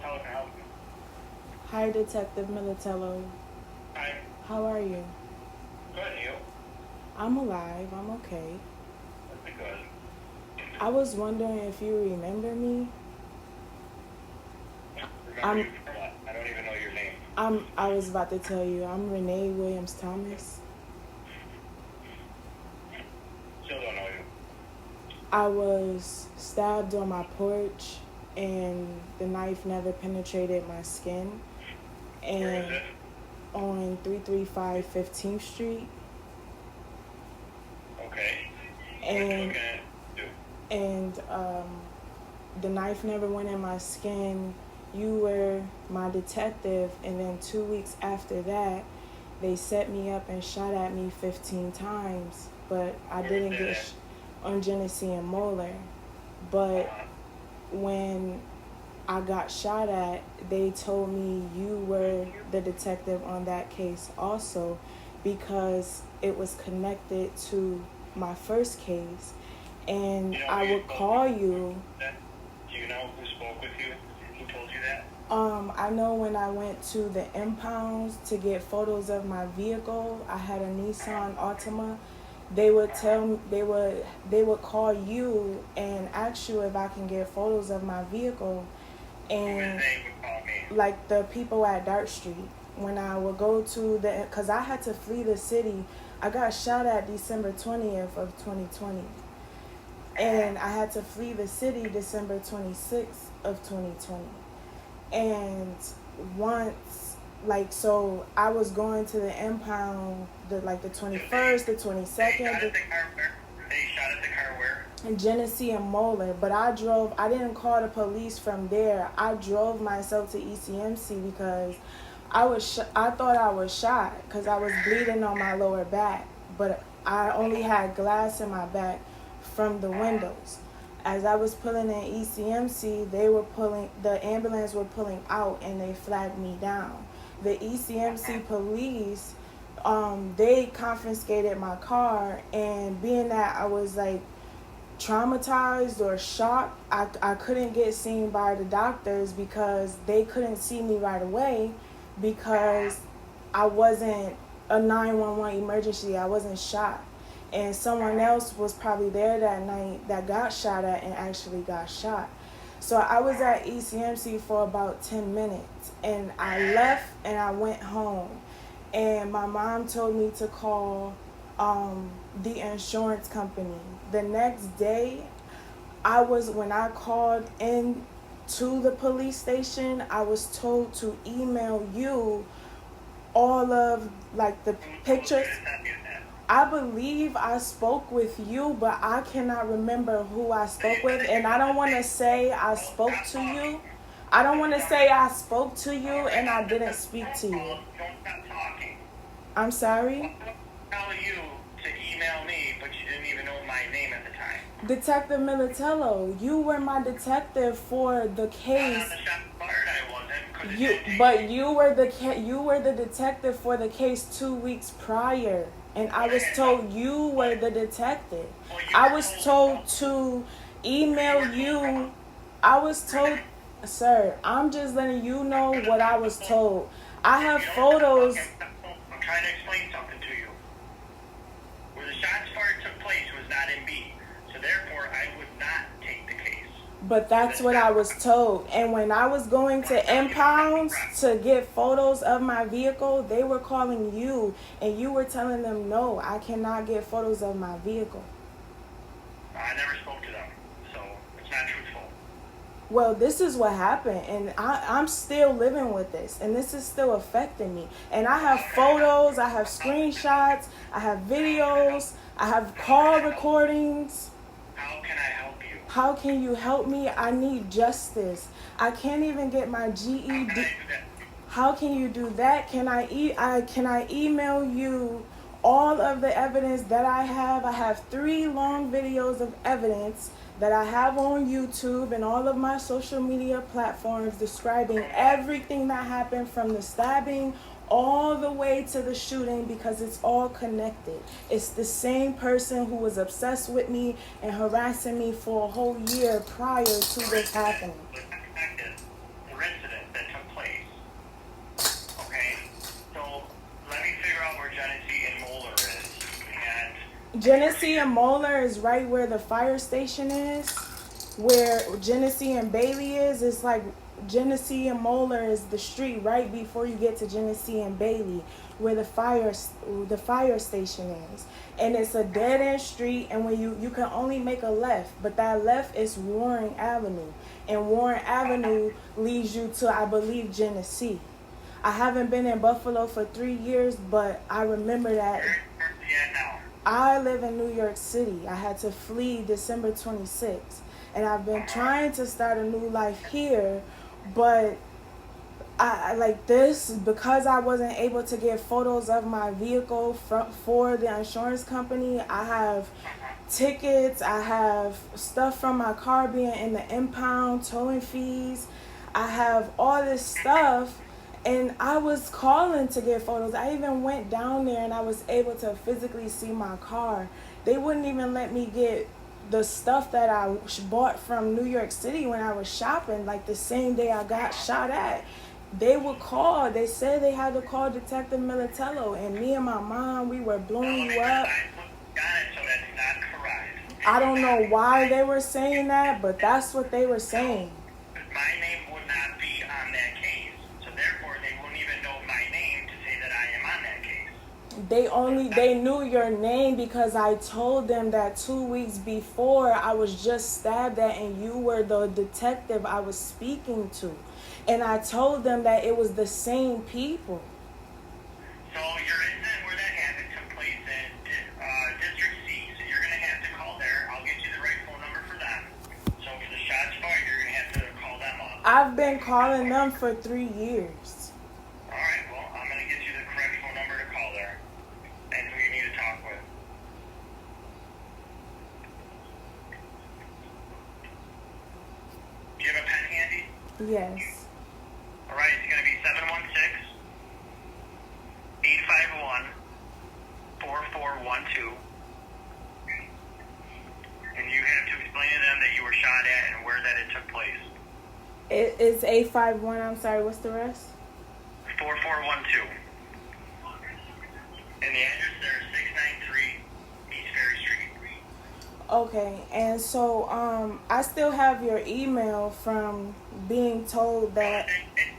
How can I help you? Hi, Detective Militello. Hi. How are you? Good, you? I'm alive. I'm okay. That'd be good. I was wondering if you remember me. Remember you for what? I don't even know your name. I was about to tell you. I'm Renee Williams Thomas. Still don't know you. I was stabbed on my porch, and the knife never penetrated my skin. Where is And it? on 335 15th Street. Okay. What you And looking at? Do. and the knife never went in my skin. You were my detective, and then 2 weeks after that, they set me up and shot at me 15 times, but I Where didn't is get that on Genesee and Moeller. But at? when I got shot at, they told me you were the detective on that case also, because it was connected to my first case. And You know I who you would spoke call with? you. Do you know who spoke with you? Who told you that? I know when I went to the impounds to get photos of my vehicle, I had a Nissan Altima. They would tell me they would call you and ask you if I can get photos of my vehicle, Who is and they would call me? like the people at Dart Street. When I would go to cause I had to flee the city. I got shot at December 20th of 2020, and I had to flee the city December 26th of 2020. And once, like, so I was going to the impound the 21st, the They 22nd, shot at the car where? They shot at the car where? in Genesee and Moeller. But I didn't call the police from there. I drove myself to ECMC because I thought I was shot because I was bleeding on my lower back, but I only had glass in my back from the windows. As I was pulling in ECMC, the ambulance were pulling out, and they flagged me down. The ECMC police, they confiscated my car, and being that I was like traumatized or shocked, I couldn't get seen by the doctors because they couldn't see me right away because I wasn't a 911 emergency. I wasn't shot. And someone else was probably there that night that got shot at and actually got shot. So I was at ECMC for about 10 minutes, and I left and I went home. And my mom told me to call the insurance company. The next day, when I called in to the police station, I was told to email you all of like the pictures. I believe I spoke with you, but I cannot remember who I spoke with, and I don't want to say I spoke to you. I don't want to say I spoke to you and I didn't speak to you. Don't stop talking. I'm sorry? I'll tell you to email me, but you didn't even know my name at the time. Detective Militello, you were my detective for the Not case. on the shot fired, I wasn't. You were the detective for the case 2 weeks prior, and I was told you were the detective. I was told to email you. I was told, sir, I'm just letting you know what I was told. I have photos. I'm trying to explain something to you. Where the shots fired took place was not in B, so therefore I would not take the case. But that's what I was told. And when I was going to impounds to get photos of my vehicle, they were calling you, and you were telling them, no, I cannot get photos of my vehicle. I never spoke to them, so it's not truthful. Well, this is what happened, and I'm still living with this, and this is still affecting me. And I have photos, I have screenshots, I have videos, I have call recordings. How can I help you? How can you help me? I need justice. I can't even get my How can I GED. do that? How can you do that? Can I email you all of the evidence that I have? I have 3 long videos of evidence that I have on YouTube and all of my social media platforms describing everything that happened from the stabbing all the way to the shooting, because it's all connected. It's the same person who was obsessed with me and harassing me for a whole year prior to this happening. We're not connected. We're incident. Genesee and Moeller is right where the fire station is. Where Genesee and Bailey is, it's like Genesee and Moeller is the street right before you get to Genesee and Bailey, where the fire station is. And it's a dead end street, and when you can only make a left, but that left is Warren Avenue, and Warren Avenue leads you to, I believe, Genesee. I haven't been in Buffalo for 3 years, but I remember that. I live in New York City. I had to flee December 26th. And I've been trying to start a new life here, but I like this because I wasn't able to get photos of my vehicle for the insurance company. I have tickets. I have stuff from my car being in the impound, towing fees. I have all this stuff, and I was calling to get photos. I even went down there and I was able to physically see my car. They wouldn't even let me get the stuff that I bought from New York City when I was shopping, like the same day I got shot at. They would call. They said they had to call Detective Militello, and me and my mom, we were blowing you up. I don't know why they were saying that, but that's what they were saying. My name would not be on that case, so therefore they wouldn't even know my name to say that I am on that case. They knew your name because I told them that 2 weeks before I was just stabbed at, and you were the detective I was speaking to. And I told them that it was the same people. So your incident where that happened took place in District C, so you're going to have to call there. I'll get you the right phone number for them. So for the shots fired, you're going to have to call them up. I've been calling them for 3 years. All right, well, I'm going to get you the correct phone number to call there and who you need to talk with. Do you have a pen handy? Yes. All right, it's going to be 716-851-4412. And you have to explain to them that you were shot at and where that it took place. It's 851. I'm sorry, what's the rest? 4412. And the address there is 693 East Ferry Street. Okay, and so I still have your email from being told that. It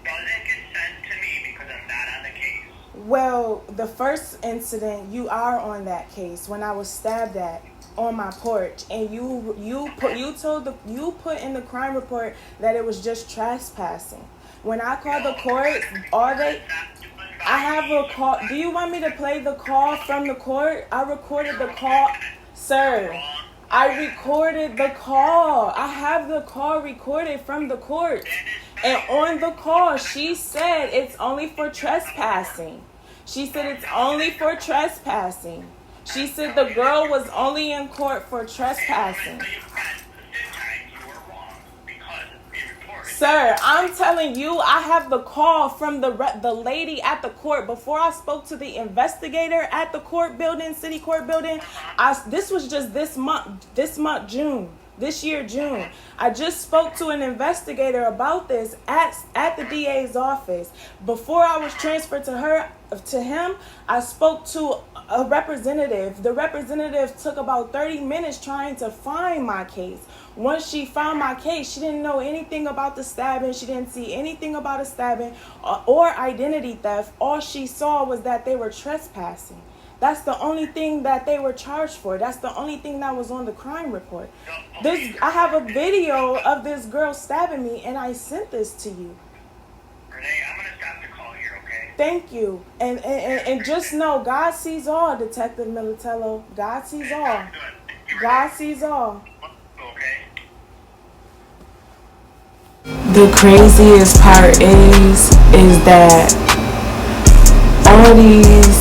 doesn't get sent to me because I'm not on the case. Well, the first incident, you are on that case when I was stabbed at on my porch, and you put in the crime report that it was just trespassing. When I called the court, I have a call. Do you want me to play the call from the court? I recorded the call, sir. I recorded the call. I have the call recorded from the court. And on the call, she said it's only for trespassing. She said it's only for trespassing. She said the girl was only in court for trespassing. Sir, I'm telling you, I have the call from the lady at the court. Before I spoke to the investigator at the court building, city court building, this was just this year, June. I just spoke to an investigator about this at the DA's office. Before I was transferred to him, I spoke to a representative. The representative took about 30 minutes trying to find my case. Once she found my case, she didn't know anything about the stabbing. She didn't see anything about a stabbing or identity theft. All she saw was that they were trespassing. That's the only thing that they were charged for. That's the only thing that was on the crime report. I have a video of this girl stabbing me, and I sent this to you. Renee, I'm going to stop the call here, okay? Thank you. And just know, God sees all, Detective Militello. God sees all. God sees all. The craziest part is that all these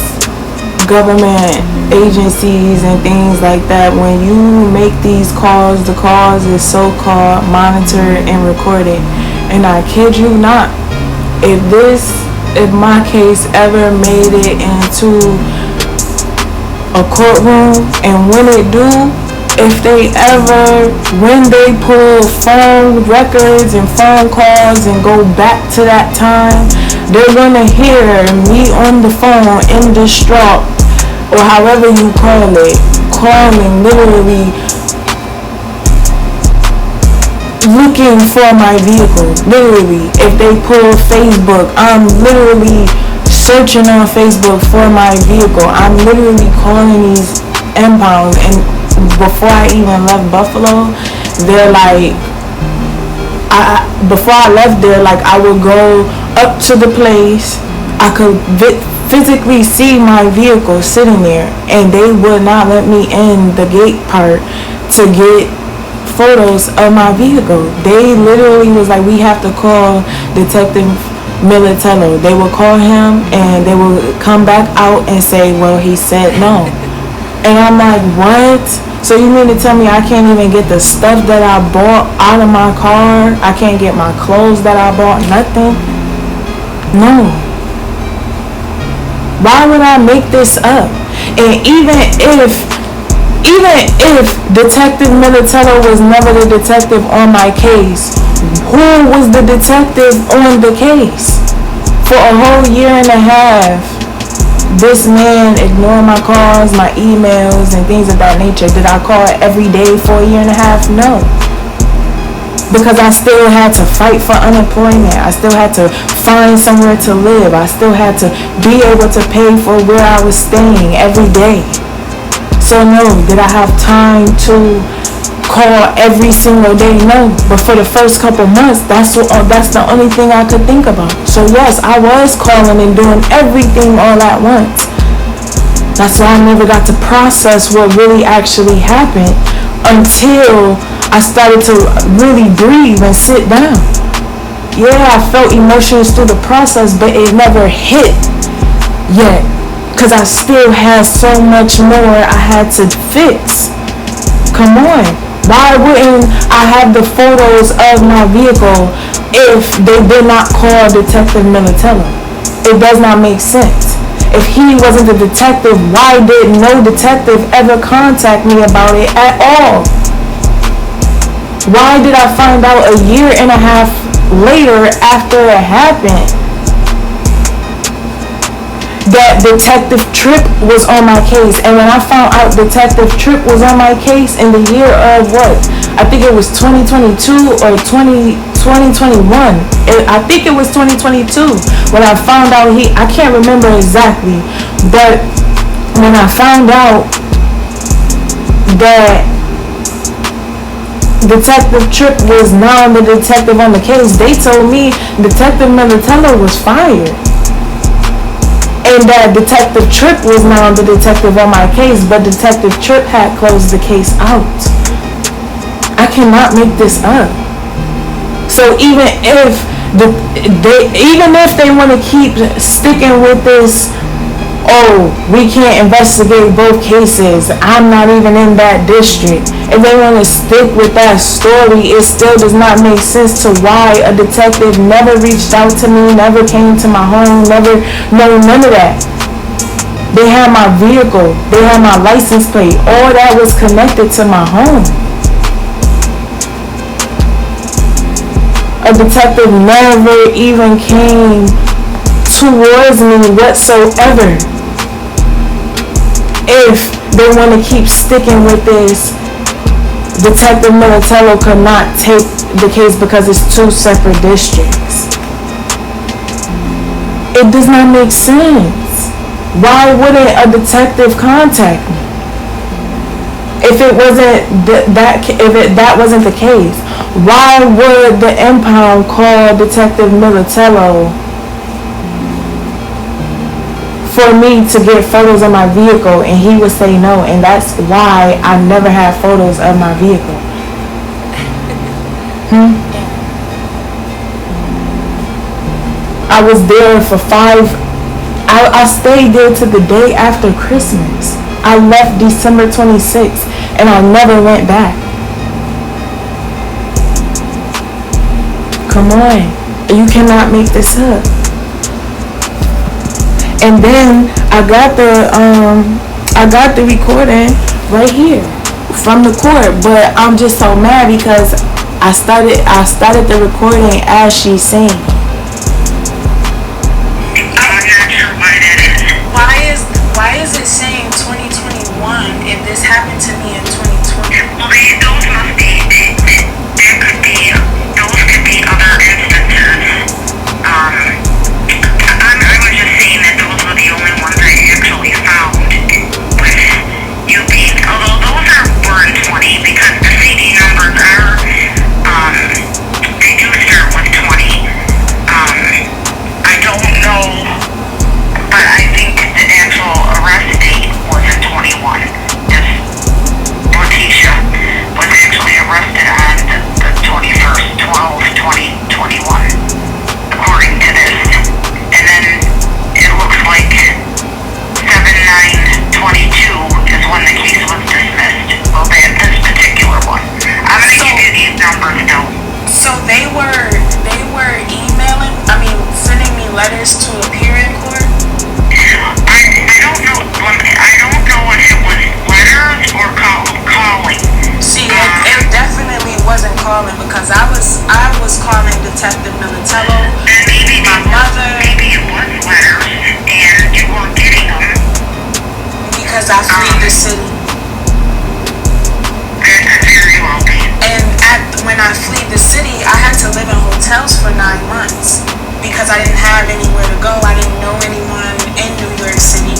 government agencies and things like that, when you make these calls, the calls is so-called monitored and recorded. And I kid you not, if my case ever made it into a courtroom, and when they pull phone records and phone calls and go back to that time, they're gonna hear me on the phone in distraught, or however you call it, calling, literally looking for my vehicle. Literally, if they pull Facebook, I'm literally searching on Facebook for my vehicle. I'm literally calling these impounds, and before I even left Buffalo, they're like, before I left there, like, I would go up to the place, I could physically see my vehicle sitting there, and they would not let me in the gate part to get photos of my vehicle. They literally was like, we have to call Detective Militello. They would call him, and they would come back out and say, well, he said no. And I'm like, what? So you mean to tell me I can't even get the stuff that I bought out of my car? I can't get my clothes that I bought? Nothing? No. Why would I make this up? And even if Detective Militello was never the detective on my case, who was the detective on the case? For a whole year and a half, this man ignored my calls, my emails, and things of that nature. Did I call every day for a year and a half? No. Because I still had to fight for unemployment. I still had to find somewhere to live. I still had to be able to pay for where I was staying every day. So no, did I have time to call every single day? No. But for the first couple months, that's the only thing I could think about. So yes, I was calling and doing everything all at once. That's why I never got to process what really actually happened until I started to really breathe and sit down. Yeah, I felt emotions through the process, but it never hit yet. Because I still had so much more I had to fix. Come on. Why wouldn't I have the photos of my vehicle if they did not call Detective Militello? It does not make sense. If he wasn't the detective, why did no detective ever contact me about it at all? Why did I find out a year and a half later after it happened that Detective Tripp was on my case? And when I found out Detective Tripp was on my case in the year of what? I think it was 2022 or 2021. I think it was 2022 when I found out I can't remember exactly, but when I found out that Detective Tripp was now the detective on the case, they told me Detective Militello was fired. And that Detective Tripp was now the detective on my case, but Detective Tripp had closed the case out. I cannot make this up. So even if they want to keep sticking with this, oh, we can't investigate both cases, I'm not even in that district. If they want to stick with that story, it still does not make sense to why a detective never reached out to me, never came to my home, none of that. They had my vehicle, they had my license plate, all that was connected to my home. A detective never even came towards me whatsoever. If they want to keep sticking with this, Detective Militello could not take the case because it's two separate districts. It does not make sense. Why wouldn't a detective contact me if it wasn't that wasn't the case? Why would the impound call Detective Militello for me to get photos of my vehicle, and he would say no? And that's why I never had photos of my vehicle. I was there for I stayed there to the day after Christmas. I left December 26th, and I never went back. Come on, you cannot make this up. And then I got the recording right here from the court, but I'm just so mad because I started the recording as she's saying. Why is it saying 2021 if this happened to me in 2020. Well, those must be, those could be other instances. I was just saying that those were the only ones I actually found with you being, although those were in 20 because the CD numbers are, they do start with 20. I don't know, but I think the actual arrest date was in 21. Letitia was actually arrested on the 21st, 12/20/21, according to this. And then it looks like 7/9/22 is when the case was dismissed. Well, this particular one. I'm going to give you these numbers though. So they were sending me letters to appear in court. I don't know. I don't know if it was letters or calling. See, it definitely wasn't calling because I was calling Detective Militello. And maybe my mother. Maybe it was letters, and you weren't getting them because I fled the city. That could very well be. And when I fled the city, I had to live in hotels for 9 months because I didn't have anywhere to go. I didn't know anyone in New York City,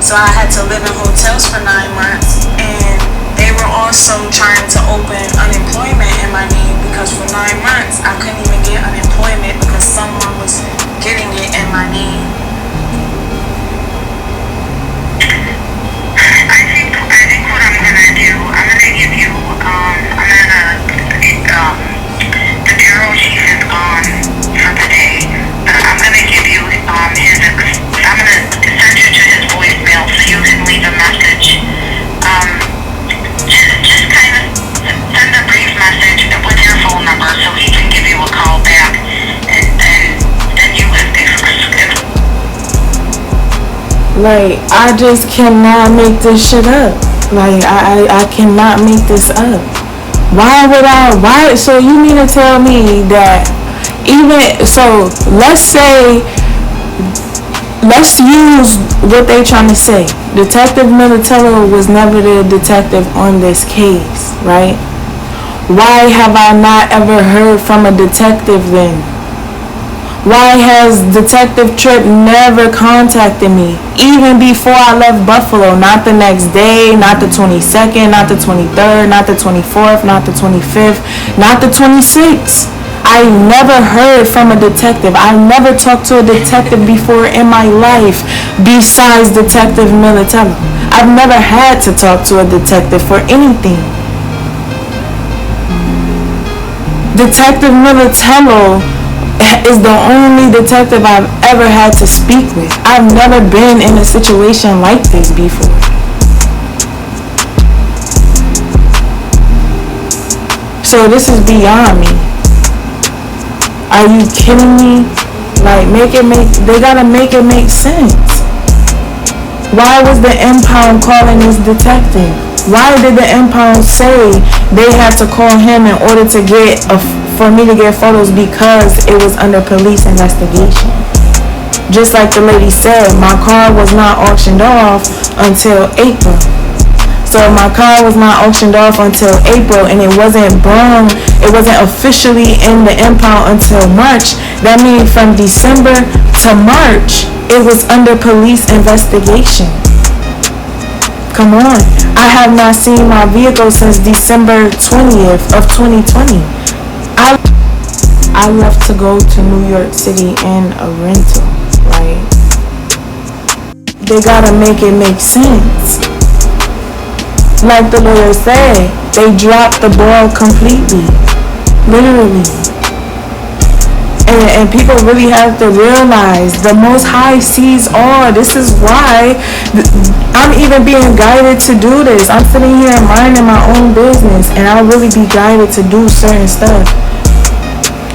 so I had to live in hotels for 9 months. And they were also trying to open unemployment in my name because for 9 months I couldn't even get unemployment because someone was getting it in my name. I think what I'm gonna do, I'm gonna give you, the bureau chief is gone for the day, but I'm gonna give you, I'm gonna send you to his voicemail so you can leave a message. Just kind of send a brief message with your phone number so he can give you a call back, and then you Like, I just cannot make this shit up. Like, I cannot make this up. Why? So you mean to tell me that let's use what they trying to say. Detective Militello was never the detective on this case, right? Why have I not ever heard from a detective then? Why has Detective Tripp never contacted me? Even before I left Buffalo, not the next day, not the 22nd, not the 23rd, not the 24th, not the 25th, not the 26th. I never heard from a detective. I never talked to a detective before in my life besides Detective Militello. I've never had to talk to a detective for anything. Detective Militello is the only detective I've ever had to speak with. I've never been in a situation like this before. So this is beyond me. Are you kidding me? Like, they gotta make it make sense. Why was the impound calling this detective? Why did the impound say they had to call him in order to for me to get photos because it was under police investigation? Just like the lady said, my car was not auctioned off until April. So my car was not auctioned off until April, and it wasn't officially in the impound until March. That means from December to March, it was under police investigation. Come on. I have not seen my vehicle since December 20th of 2020. I left to go to New York City in a rental, right? They gotta make it make sense. Like the lawyer said, they dropped the ball completely. Literally. And people really have to realize the Most High sees all. This is why I'm even being guided to do this. I'm sitting here minding my own business, and I'll really be guided to do certain stuff.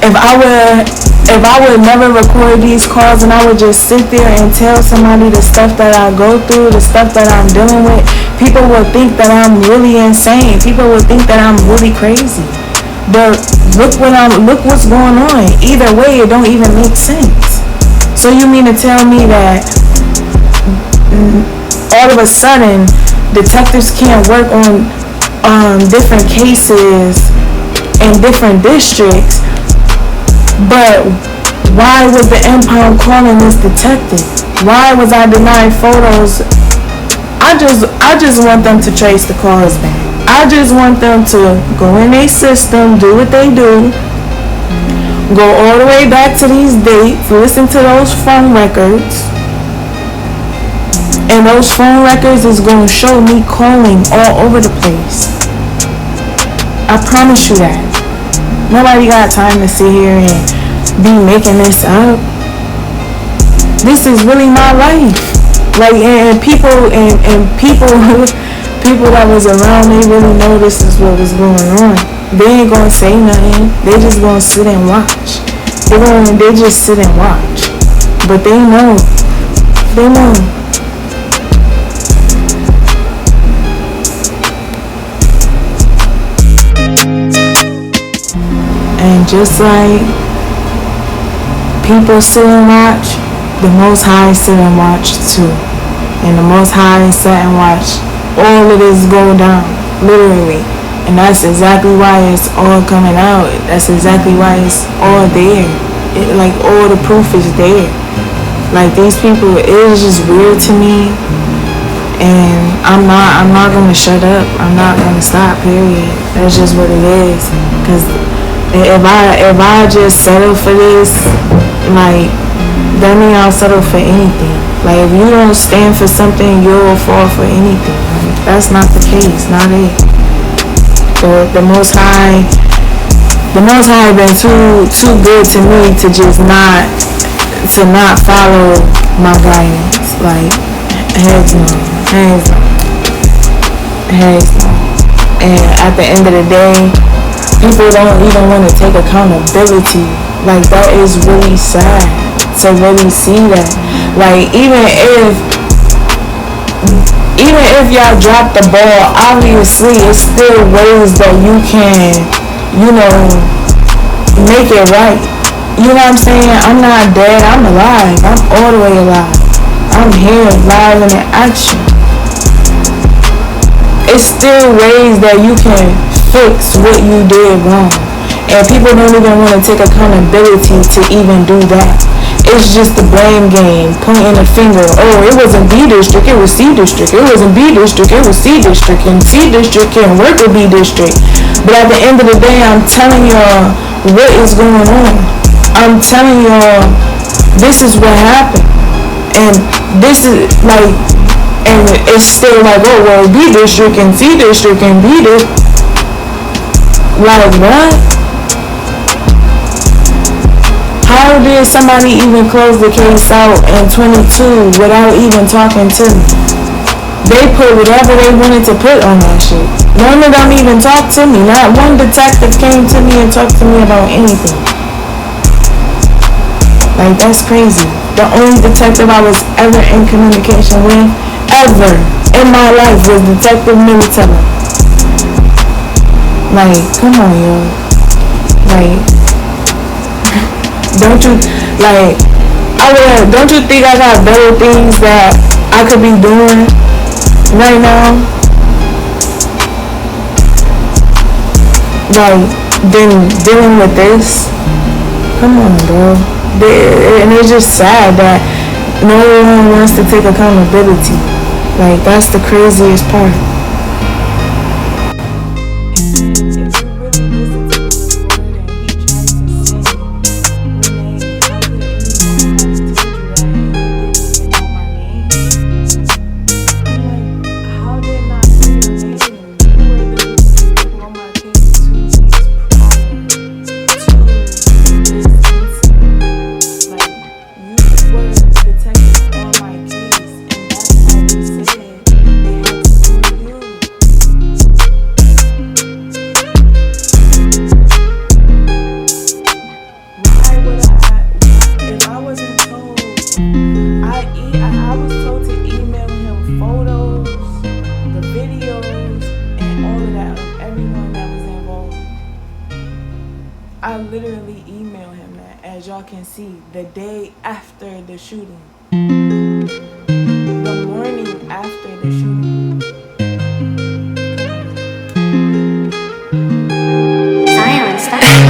If I would never record these calls and I would just sit there and tell somebody the stuff that I go through, the stuff that I'm dealing with, people would think that I'm really insane. People would think that I'm really crazy. But look what's going on. Either way, it don't even make sense. So you mean to tell me that all of a sudden detectives can't work on different cases in different districts, but why was the impound calling this detective? Why was I denied photos? I just want them to trace the cars back. I just want them to go in their system, do what they do, go all the way back to these dates, listen to those phone records, and those phone records is going to show me calling all over the place. I promise you that. Nobody got time to sit here and be making this up. This is really my life. Like, and people people that was around, they really know this is what was going on. They ain't gonna say nothing. They just gonna sit and watch. They just sit and watch. But they know. They know. And just like people sit and watch, the Most High sit and watch too. And the Most High sat and watched all of this go down, literally. And that's exactly why it's all coming out. That's exactly why it's all there. Like, all the proof is there. Like, these people, it is just weird to me. And I'm not gonna shut up. I'm not gonna stop, period. That's just what it is. Because if I just settle for this, like, that means I'll settle for anything. Like, if you don't stand for something, you'll fall for anything. Like, that's not the case, not it. The Most High been too good to me to just not follow my guidance. Like, heads no. And at the end of the day, people don't even want to take accountability. Like, that is really sad to really see that. Like, even if y'all drop the ball, obviously it's still ways that you can, make it right. You know what I'm saying? I'm not dead, I'm alive. I'm all the way alive. I'm here, live and in action. It's still ways that you can fix what you did wrong. And people don't even want to take accountability to even do that. It's just the blame game, pointing a finger. Oh, it wasn't B district, it was C district. It wasn't B district, it was C district. And C district can't work with B district. But at the end of the day, I'm telling y'all what is going on. I'm telling y'all this is what happened. And this is like, and it's still like, oh, well, B district and C district and B district. Like, what? How did somebody even close the case out in 22 without even talking to me? They put whatever they wanted to put on that shit. None of them even talked to me. Not one detective came to me and talked to me about anything. Like, that's crazy. The only detective I was ever in communication with, ever in my life, was Detective Militella. Like, come on, yo. Like, don't you think I got better things that I could be doing right now? Like, than dealing with this? Come on, bro. And it's just sad that no one wants to take accountability. Like, that's the craziest part. I literally emailed him that, as y'all can see, the day after the shooting. The morning after the shooting. Stop.